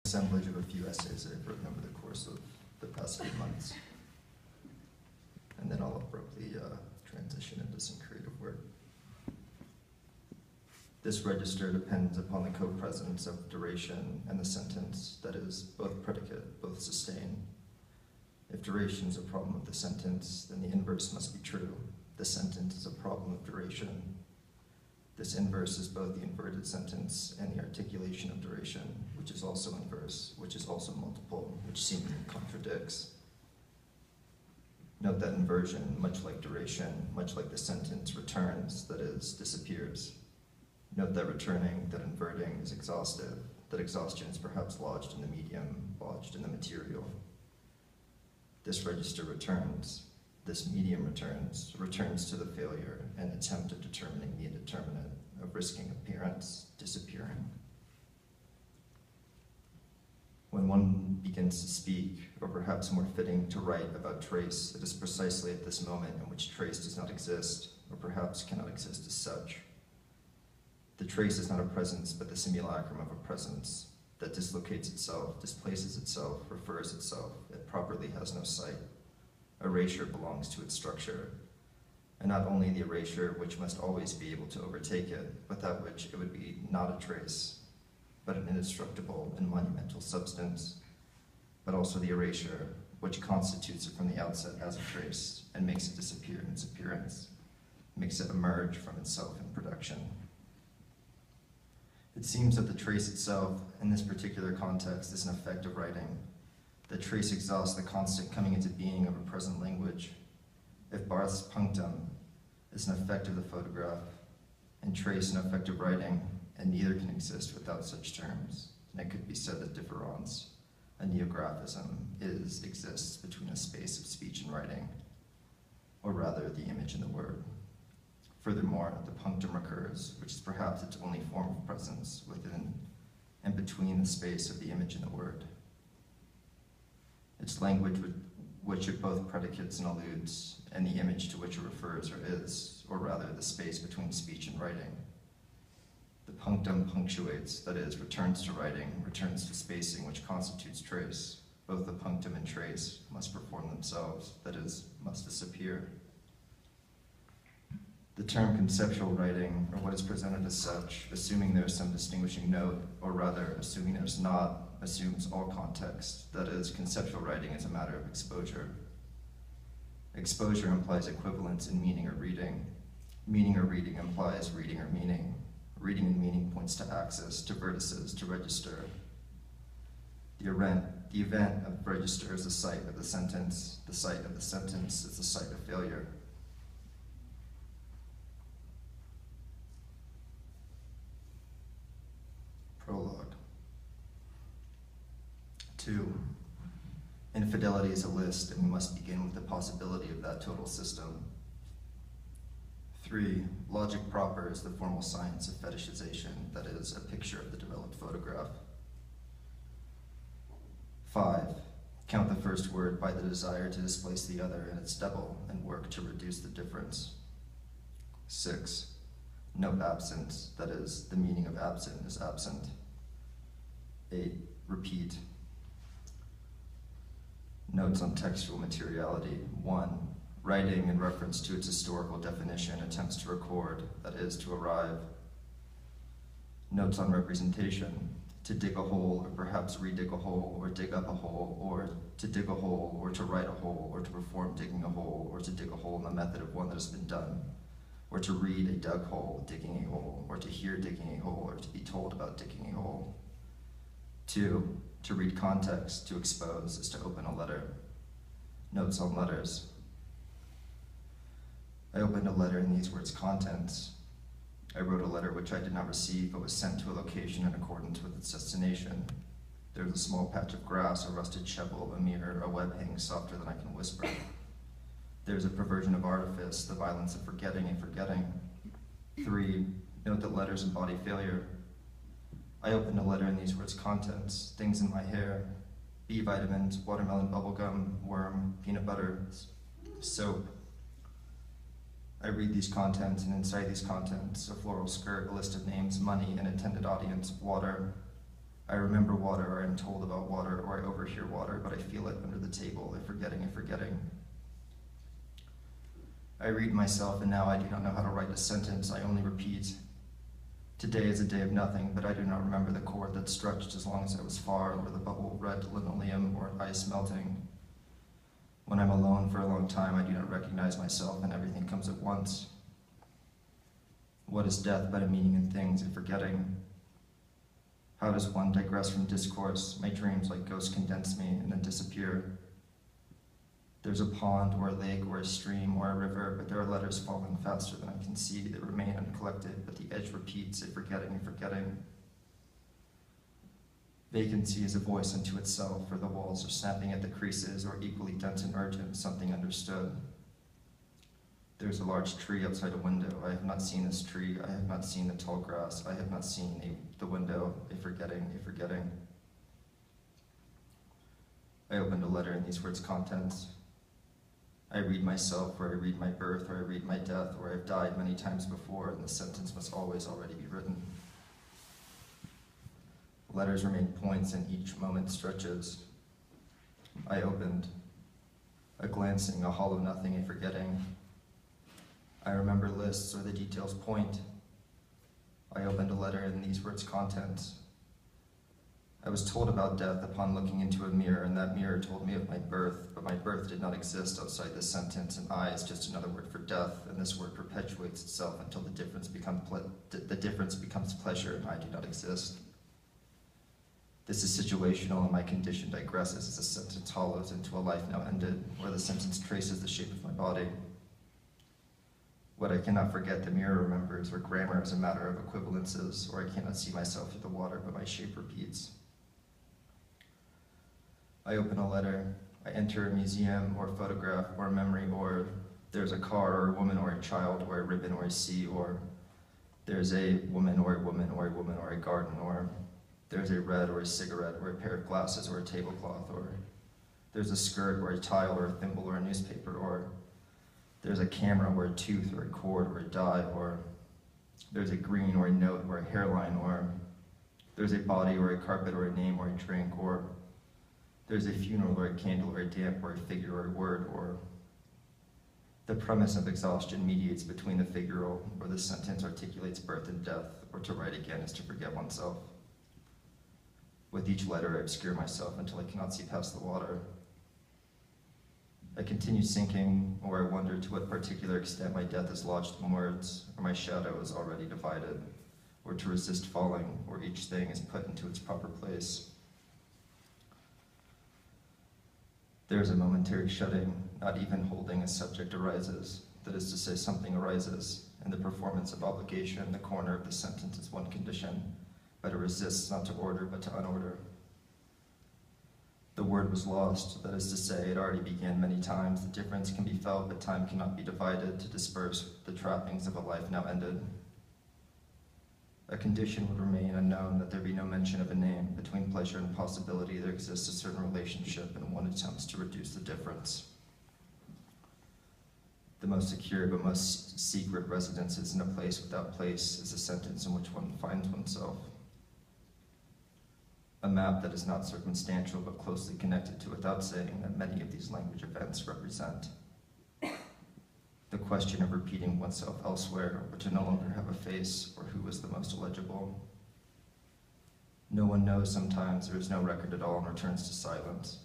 assemblage of a few essays that I've written over the course of the past few months. And then I'll abruptly transition into some creative work. This register depends upon the co-presence of duration and the sentence, that is, both predicate, both sustain. If duration is a problem of the sentence, then the inverse must be true. The sentence is a problem of duration. This inverse is both the inverted sentence and the articulation of duration, which is also inverse, which is also multiple, which seemingly contradicts. Note that inversion, much like duration, much like the sentence, returns, that is, disappears. Note that returning, that inverting is exhaustive, that exhaustion is perhaps lodged in the medium, lodged in the material. This register returns, this medium returns to the failure and attempt of determining the indeterminate, of risking appearance, disappearing. When one begins to speak, or perhaps more fitting to write about trace, it is precisely at this moment in which trace does not exist, or perhaps cannot exist as such. The trace is not a presence, but the simulacrum of a presence that dislocates itself, displaces itself, refers itself. It properly has no sight. Erasure belongs to its structure, and not only the erasure which must always be able to overtake it, but that which it would be not a trace, but an indestructible and monumental substance, but also the erasure which constitutes it from the outset as a trace and makes it disappear in its appearance, makes it emerge from itself in production. It seems that the trace itself, in this particular context, is an effect of writing. The trace exhausts the constant coming into being of a present language. If Barth's punctum is an effect of the photograph, and trace an effect of writing, and neither can exist without such terms, then it could be said that difference, a neographism, exists between a space of speech and writing, or rather the image and the word. Furthermore, the punctum recurs, which is perhaps its only form of presence within and between the space of the image and the word. Its language which it both predicates and alludes, and the image to which it refers or is, or rather the space between speech and writing. The punctum punctuates, that is, returns to writing, returns to spacing, which constitutes trace. Both the punctum and trace must perform themselves, that is, must disappear. The term conceptual writing, or what is presented as such, assuming there is some distinguishing note, or rather, assuming there is not, assumes all context. That is, conceptual writing is a matter of exposure. Exposure implies equivalence in meaning or reading. Meaning or reading implies reading or meaning. Reading and meaning points to axis, to vertices, to register. The event of register is the site of the sentence. The site of the sentence is the site of failure. Prologue. 2. Infidelity is a list, and we must begin with the possibility of that total system. 3. Logic proper is the formal science of fetishization, that is, a picture of the developed photograph. 5. Count the first word by the desire to displace the other and its double, and work to reduce the difference. 6. Note absence, that is, the meaning of absent is absent. 8. Repeat. Notes on textual materiality. 1. Writing, in reference to its historical definition, attempts to record, that is, to arrive. Notes on representation. To dig a hole, or perhaps re-dig a hole, or dig up a hole, or to dig a hole, or to write a hole, or to perform digging a hole, or to dig a hole in the method of one that has been done, or to read a dug hole, digging a hole, or to hear digging a hole, or to be told about digging a hole. 2. To read context, to expose, is to open a letter. Notes on letters. I opened a letter in these words, contents. I wrote a letter which I did not receive, but was sent to a location in accordance with its destination. There is a small patch of grass, a rusted shovel, a mirror, a web hanging softer than I can whisper. There is a perversion of artifice, the violence of forgetting and forgetting. 3. Note that letters embody failure. I opened a letter in these words, contents, things in my hair, B vitamins, watermelon bubblegum, worm, peanut butter, soap. I read these contents, and inside these contents, a floral skirt, a list of names, money, an intended audience, water. I remember water, or I'm told about water, or I overhear water, but I feel it under the table, if forgetting. I read myself, and now I do not know how to write a sentence. I only repeat. Today is a day of nothing, but I do not remember the cord that stretched as long as I was far, or the bubble red linoleum, or ice melting. When I'm alone for a long time, I do not recognize myself, and everything comes at once. What is death but a meaning in things, if forgetting? How does one digress from discourse? My dreams like ghosts condense me and then disappear. There's a pond or a lake or a stream or a river, but there are letters falling faster than I can see. They remain uncollected, but the edge repeats, if forgetting. Vacancy is a voice unto itself, or the walls are snapping at the creases, or equally dense and urgent, something understood. There's a large tree outside a window. I have not seen this tree. I have not seen the tall grass. I have not seen the window, if forgetting. I opened a letter and these words contents. I read myself, or I read my birth, or I read my death, or I've died many times before, and the sentence must always already be written. Letters remain points, and each moment stretches. I opened, a glancing, a hollow nothing, a forgetting. I remember lists, or the details point. I opened a letter, and these words contents. I was told about death upon looking into a mirror, and that mirror told me of my birth, but my birth did not exist outside this sentence, and I is just another word for death, and this word perpetuates itself until the difference becomes pleasure, and I do not exist. This is situational, and my condition digresses as the sentence hollows into a life now ended, where the sentence traces the shape of my body. What I cannot forget, the mirror remembers, or grammar is a matter of equivalences, or I cannot see myself through the water, but my shape repeats. I open a letter, I enter a museum, or a photograph, or a memory, or there's a car, or a woman, or a child, or a ribbon, or a sea, or there's a woman, or a woman, or a woman, or a garden, or there's a red, or a cigarette, or a pair of glasses, or a tablecloth, or there's a skirt, or a tile, or a thimble, or a newspaper, or there's a camera, or a tooth, or a cord, or a die, or there's a green, or a note, or a hairline, or there's a body, or a carpet, or a name, or a drink, or there's a funeral, or a candle, or a damp, or a figure, or a word, or the premise of exhaustion mediates between the figural, or the sentence articulates birth and death, or to write again is to forget oneself. With each letter, I obscure myself until I cannot see past the water. I continue sinking, or I wonder to what particular extent my death is lodged in words, or my shadow is already divided, or to resist falling, or each thing is put into its proper place. There is a momentary shutting, not even holding a subject arises, that is to say, something arises. In the performance of obligation, the corner of the sentence is one condition, but it resists not to order, but to unorder. The word was lost, that is to say, it already began many times. The difference can be felt, but time cannot be divided to disperse the trappings of a life now ended. A condition would remain unknown, that there be no mention of a name. Between pleasure and possibility, there exists a certain relationship, and one attempts to reduce the difference. The most secure but most secret residence is in a place without place, is a sentence in which one finds oneself. A map that is not circumstantial but closely connected to without saying that many of these language events represent. The question of repeating oneself elsewhere, or to no longer have a face, or who was the most illegible. No one knows sometimes, there is no record at all, and returns to silence.